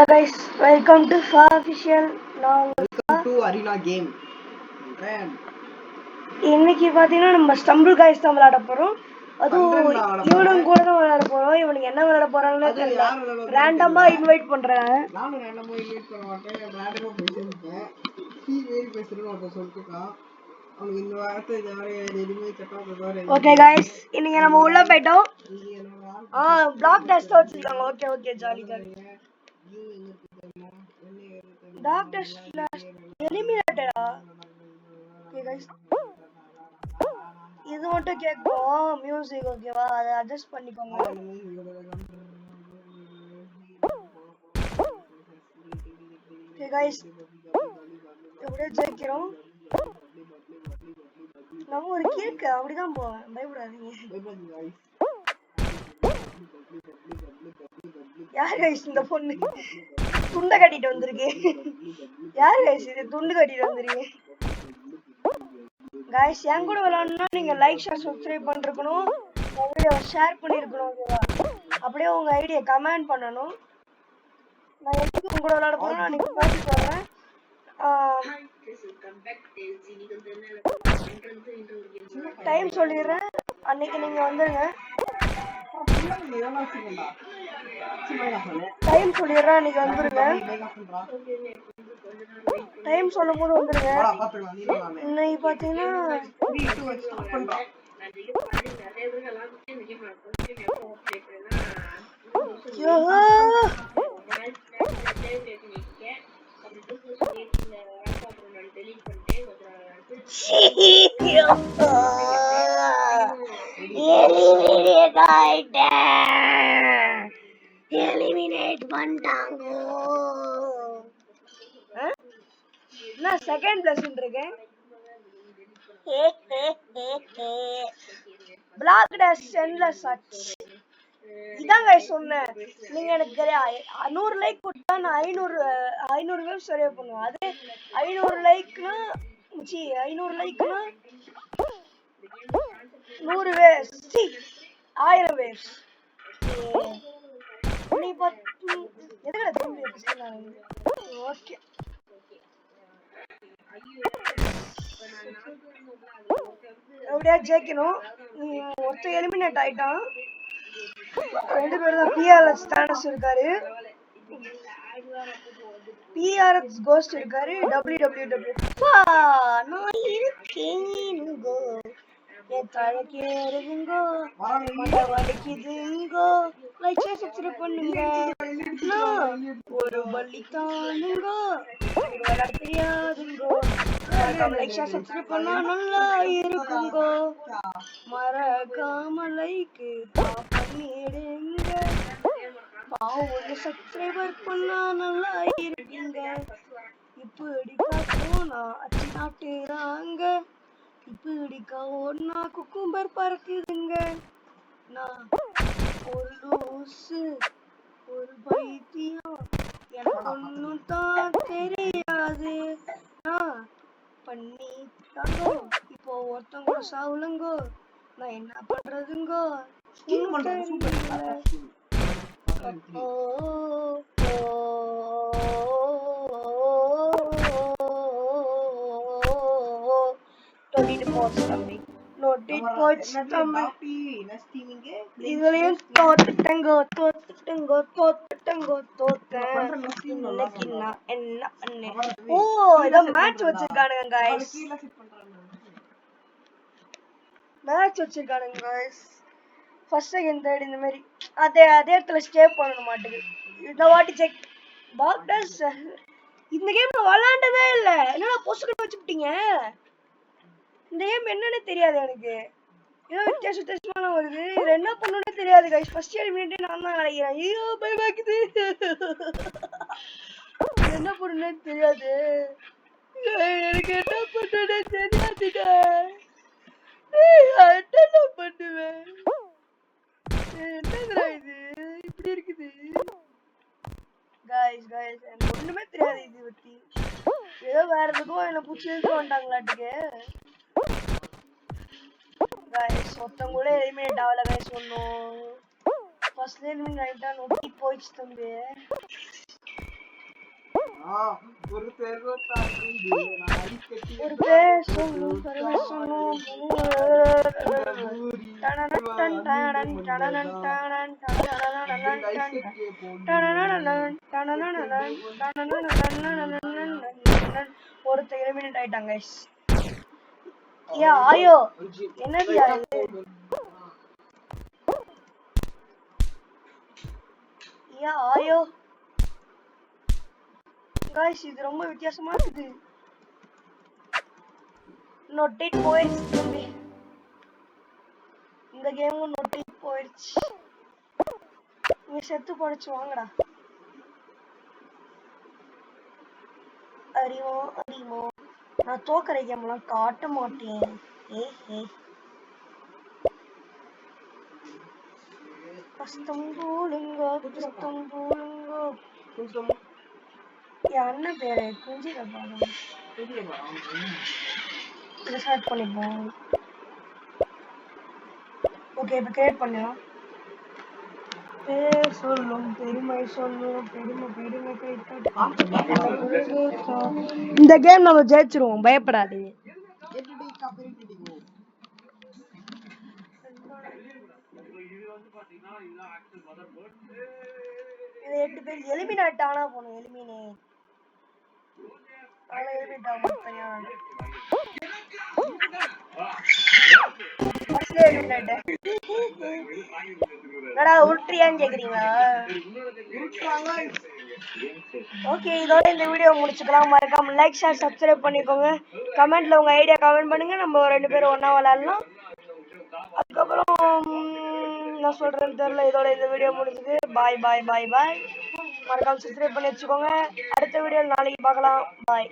Hello guys, welcome to Fa Official. Welcome to Arena Game. இன்னைக்கு பாத்தீங்கன்னா நம்ம stumble guys தான் விளையாட போறோம். அதுவும் இவனும் கூட தான் விளையாட போறோம். இவனுக்கு என்ன விளையாட போறாங்கன்னு தெரியல. ரேண்டமா இன்வைட் பண்றேன். நானும் ரேண்டமா இன்வைட் பண்ண மாட்டேன். ரேண்டமா பேசிட்டேன். டீ வேரி பேசுறேன்னு ஒருத்தன் சொல்லிட்டான். அவனுக்கு இந்த வாரத்தை இந்த மாதிரி எதுவுமே செட்டாக ஓகே கைஸ், இன்னைக்கு நம்ம உள்ள போய்ட்டோம். பிளாக் டெஸ்ட் வச்சிருக்காங்க. Okay jolly jolly. Block test எலிமினேட்டடா. ஓகே கைஸ், இது மட்டும் கேட்கும் மியூசிக். ஓகேவா, அதை அட்ஜஸ்ட் பண்ணிக்கோங்க. ஓகே கைஸ், எப்படியே ஜெயிக்கிறோம். நம்ம ஒரு கேக்கு அப்படிதான் போவேன், பயப்படாதீங்க. யார் கைஸ் இந்த பொண்ணு துண்டை கட்டிட்டு வந்திருக்கு? யார் கைஸ் இது துண்டு கட்டிட்டு வந்திருக்கு? गाइस என் கூட விளையாடணும்னா நீங்க லைக் ஷேர் சப்ஸ்கிரைப் பண்ணிருக்கணும், இந்த வீடியோவை ஷேர் பண்ணிருக்கணும். ஓகேவா, அப்படியே உங்க ஐடியை கமெண்ட் பண்ணணும். நான் எப்படி உங்க கூட விளையாட போறேன் நான் நீங்க பார்த்து சொல்றேன். டைம் சொல்லிடுறேன், அன்னைக்கு நீங்க வந்துருங்க. டைம் சொல்லிடுறேன், அன்னைக்கு வந்துருங்க. டைம் சொல்லும் போது வந்துருங்க. இன்னைக்கு பாத்தீங்கன்னா எலிமினேட் பண்ணிட்டாங்க. நான் செகண்ட் பிளேஸ் இருக்கேன். பிளாக் டேஷ் சென்லெஸ் ஆச்சு. இதான் கைஸ் சொன்னேன், நீங்க எனக்கு 100 லைக் கொடுத்தா நான் 500 வேவ்ஸ் சரியா பண்ணுவேன். அதே 500 லைக்னா 100 வேவ்ஸ் 1000 வேவ்ஸ். நீ பார்த்து எதுக்கு திரும்பி ஓகே எப்படியா ஜெயிக்கணும். ஒருத்தர் எலிமினேட் ஆயிட்டான். 2 பேர் தான். பிஆர்எஸ் தானஸ் இருக்காரு, பிஆர்எஸ் கோஸ்ட் இருக்காரு, www நான் இருக்கேனுங்கோ, என் தலைக்கு ஏறுதுங்கோ, மத வலிக்குதுங்கோ, லைக் சப்ஸ்கிரைப் பண்ணுங்க. ஒரு பள்ளி தானுங்கோ, விளையாட தெரியாதுங்கோ, லைக் சப்ஸ்கிரைப் பண்ணா நல்லா இருக்குங்கோ, மறக்காம லைக் பண்ணிடுங்க. பாவம் சப்ஸ்கிரைபர் பண்ணா நல்லா இருக்குங்க. இப்படிக்கா போனா அச்சி நாட்டுறாங்க, இப்படிக்கா ஓடுனா குக்கும்பர் பறக்குதுங்க. நான் ஒரு லூசு, ஒரு பைத்தியம், எனக்கு ஒன்னும் தான் தெரியாது. நான் பண்ணி தாங்கோ, இப்போ ஒருத்தவங்க சாவுலங்கோ, நான் என்ன பண்றதுங்கோ? இதுலயும் தோத்துட்டேங்கோ. இன்னைக்கு நான் என்ன பண்ணேன்? ஓ, ஏதோ மேட்ச் வச்சிருக்கானுங்க गाइस, மேட்ச் வச்சிருக்கானுங்க गाइस. ஃபர்ஸ்ட் செகண்ட் தேர்ட் இந்த மாதிரி அதே இடத்துல ஸ்டே பண்ண மாட்டேங்குது. இந்த வாட்டி செக் பாக்டர்ஸ். இந்த கேம் நான் விளையாண்டதே இல்ல, என்னடா பொசுக்கிட்டு வச்சுட்டீங்க? இந்த கேம் என்னன்னு தெரியாது எனக்கு, ஏதோ வித்தியாசமா வருது. இது என்ன பண்ணுன்னே தெரியாது गाइस. ஃபர்ஸ்ட் எலிமினேட் நான் தான் நினைக்கிறேன். ஐயோ பயமாக்குது, என்ன பண்ணுன்னே தெரியாது. எனக்கு என்ன பண்ணுன்னே தெரியாதுடா. என்ன பண்ணுவேன்? என்னங்கடா இது இப்படி இருக்குது? गाइस எனக்கு ஒண்ணுமே தெரியாது இது பத்தி. ஏதோ வேற எதுக்கும் என்ன புடிச்சிட்டு வந்துட்டாங்களாட்டுக்கு. गाइस ஒருத்தங்க கூட எலிமினேட் ஆகல गाइस. ஒன்னும் ஃபர்ஸ்ட் எலிமினேட் ஆயிட்டா நோக்கி போயிடுச்சு தம்பி. ஒரு தேர்வத்தாக்கு நான் அடிக்கடி ஒரு பேர் சொல்லும் பெருமை சொல்லும் ஒருத்தர் எலிமினேட் ஆயிட்டாங்க. ஆயோ என்னது ஆயோ காய்ஸ், இது ரொம்ப வித்தியாசமா இருக்குது. நொட்டிட் போயிடுச்சு தம்பி, இந்த கேமும் நொட்டிட் போயிடுச்சு. நீ செத்து போடுச்சு, வாங்கடா. அறிவோ அறிவோ, நான் தோக்கற கேம்லாம் காட்ட மாட்டேன். கஷ்டம் போலுங்கோ கஷ்டம் போலுங்கோ. என் அண்ணன் பேரு குஞ்சில பாடம். இதை ஸ்டார்ட் பண்ணிப்போம். ஓகே, இப்போ கிரியேட் பண்ணலாம். பேர் சொல்லும் பெருமை சொல்லும் பெருமை பெருமை கை இந்த கேம் நம்ம ஜெயிச்சிருவோம், பயப்படாதீங்க. இது 8 பேர் எலிமினேட் ஆனா போகணும். எலிமினேட் உருட்டியான்னு கேக்குறீங்களா? ஓகே, இதோட இந்த வீடியோ முடிச்சுக்கலாம். மறக்காம லைக் ஷேர் சப்ஸ்கிரைப் பண்ணிக்கோங்க. கமெண்ட்ல உங்க ஐடியா கமெண்ட் பண்ணுங்க, நம்ம 2 பேரும் ஒண்ணா விளையாடலாம். அதுக்கப்புறம் நான் சொல்றேன்னு தெரியல. இதோட இந்த வீடியோ முடிஞ்சது. பாய் பாய் பாய் பாய். மறக்காம சப்ஸ்கிரைப் பண்ணி வச்சுக்கோங்க. அடுத்த வீடியோ நாளைக்கு பார்க்கலாம். பாய்.